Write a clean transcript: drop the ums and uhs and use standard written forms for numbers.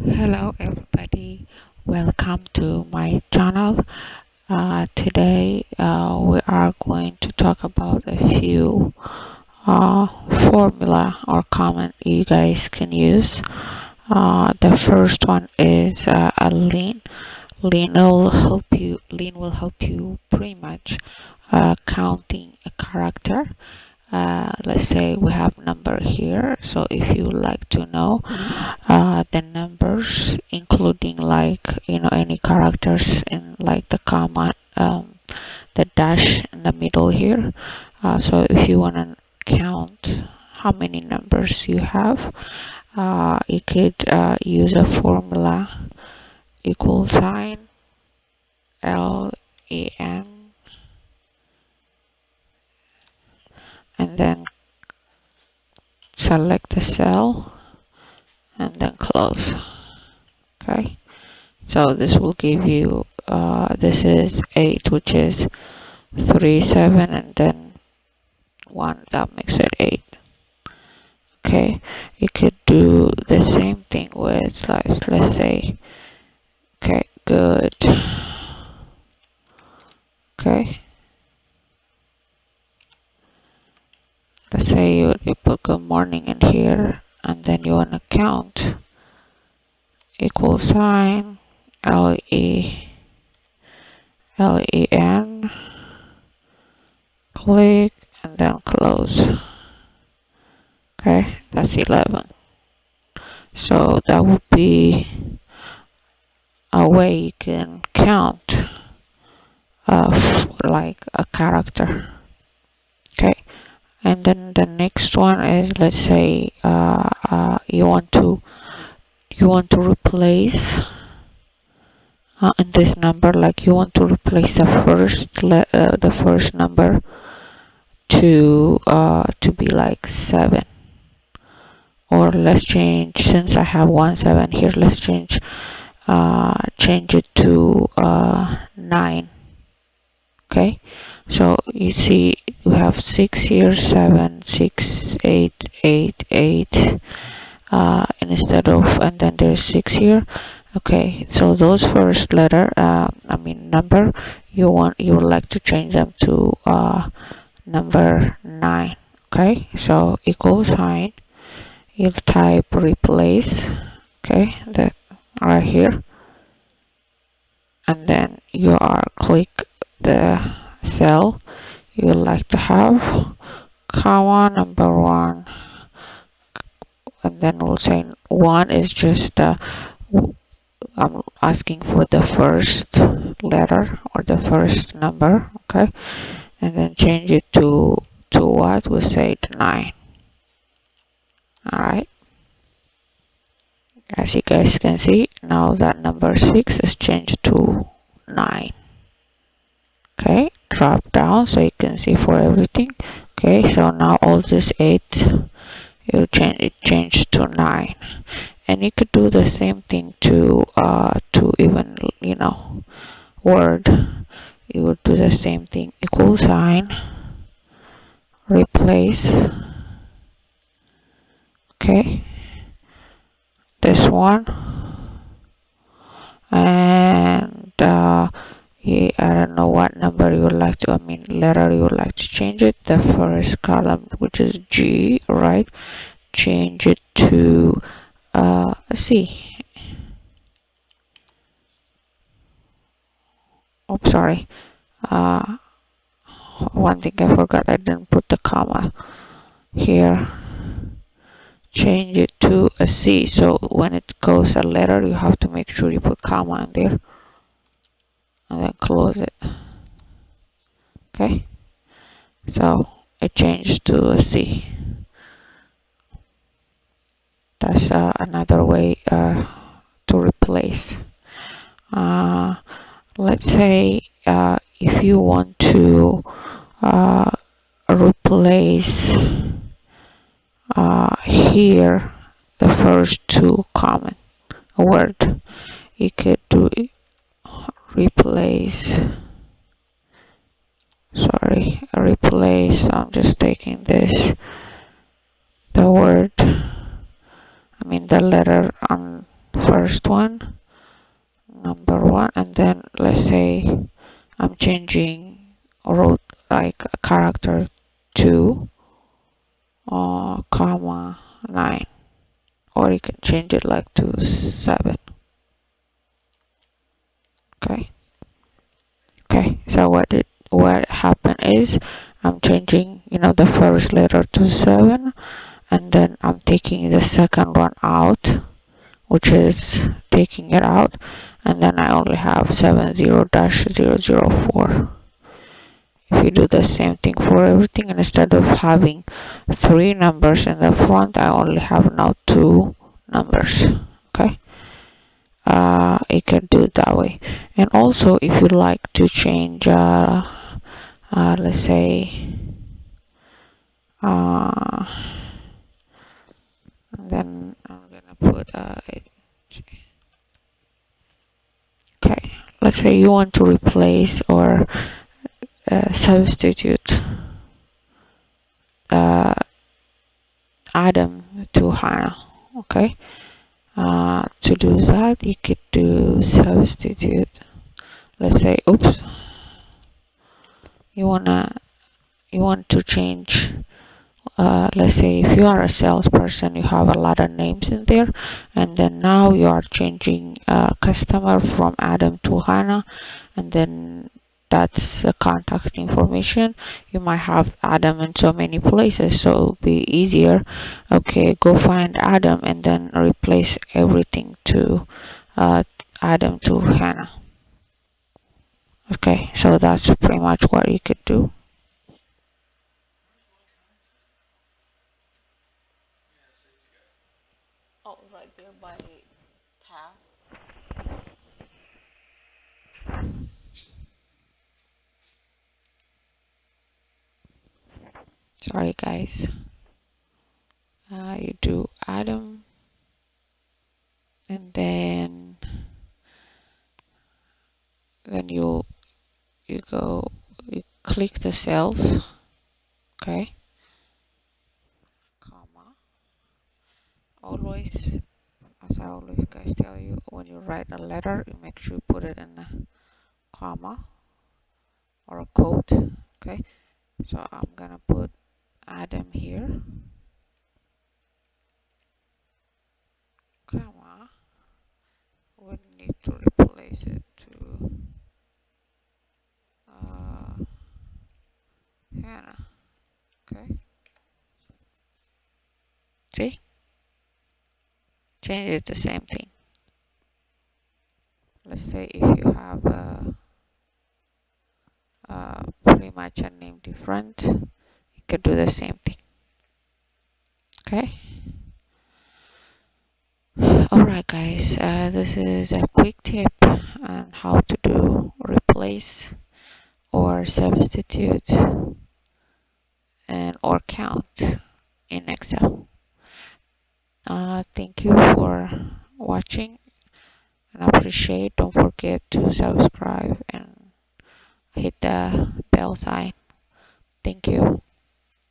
Hello everybody, welcome to my channel. Today we are going to talk about a few formula or comment you guys can use. The first one is a lean. Lean will help you pretty much counting a character. Let's say we have number here, so if you like to know the numbers including like any characters in like the comma, the dash in the middle here, so if you want to count how many numbers you have, you could use a formula equal sign LEN and then select the cell and then close. Okay, so this will give you this is 8, which is 3 7 and then 1, that makes it 8. Okay, you could do the same thing with let's say, okay, good. Okay, let's say you put good morning in here and then you want to count equal sign LEN, click and then close. Okay, that's 11. So that would be a way you can count like a character. Okay, and then the next one is, let's say you want to replace in this number, like you want to replace the first number to be like 7, or let's change, since I have 1 7 here, let's change it to 9. Okay, so you see we have 6 here, 7 6 8 8 8 instead of, and then there's 6 here. Okay, so those first letter number, you would like to change them to number 9. Okay, so equal sign, you type replace, okay, that right here, and then you are click the cell you would like to have, comma number 1, and then we'll say 1 is just I'm asking for the first letter or the first number. Okay, and then change it to what we say 9. All right, as you guys can see now that number 6 is changed to 9. Okay, drop down so you can see for everything. Okay, so now all this 8 you change to 9, and you could do the same thing to even word. You would do the same thing, equal sign, replace. Okay, this one, and yeah, I don't know what number you would like to, letter you would like to change it. The first column, which is G, right? Change it to C. Oh, sorry. One thing I forgot, I didn't put the comma here. Change it to a C, so when it goes a letter you have to make sure you put comma in there and then close it. Okay, so it changed to a C. That's another way to replace. Let's say if you want to replace here the first 2 common word, you could do replace, I'm just taking this, the word, the letter on first one, number one, and then let's say I'm changing row like character 2 comma 9, or you can change it like to 7. Okay, so what happened is I'm changing, the first letter to 7, and then I'm taking the second one out, which is taking it out, and then I only have 70-004. If you do the same thing for everything, and instead of having 3 numbers in the front, I only have now 2 numbers. Okay, you can do it that way. And also, if you like to change, let's say, and then I'm gonna put okay, let's say you want to replace or substitute uh, Adam to Hannah. Okay, to do that, you could do substitute. Let's say, oops, you want to change. Let's say if you are a salesperson, you have a lot of names in there, and then now you are changing customer from Adam to Hannah, and then that's the contact information. You might have Adam in so many places, so it'll be easier. Okay, go find Adam and then replace everything to Adam to Hannah. Okay, so that's pretty much what you could do. Oh, right there by tab. Sorry, guys. You do Adam, and then you click the cells. Okay, comma. Always, as I always guys tell you, when you write a letter, you make sure you put it in a comma or a quote. Okay, so I'm gonna put Adam here, comma. We need to replace it to Hannah. Okay, see, change it the same thing. Let's say if you have pretty much a name different, you could do the same thing. Okay. Alright, guys, this is a quick tip on how to do replace or substitute and or count in Excel. Thank you for watching, and I appreciate. Don't forget to subscribe and hit the bell sign. Thank you.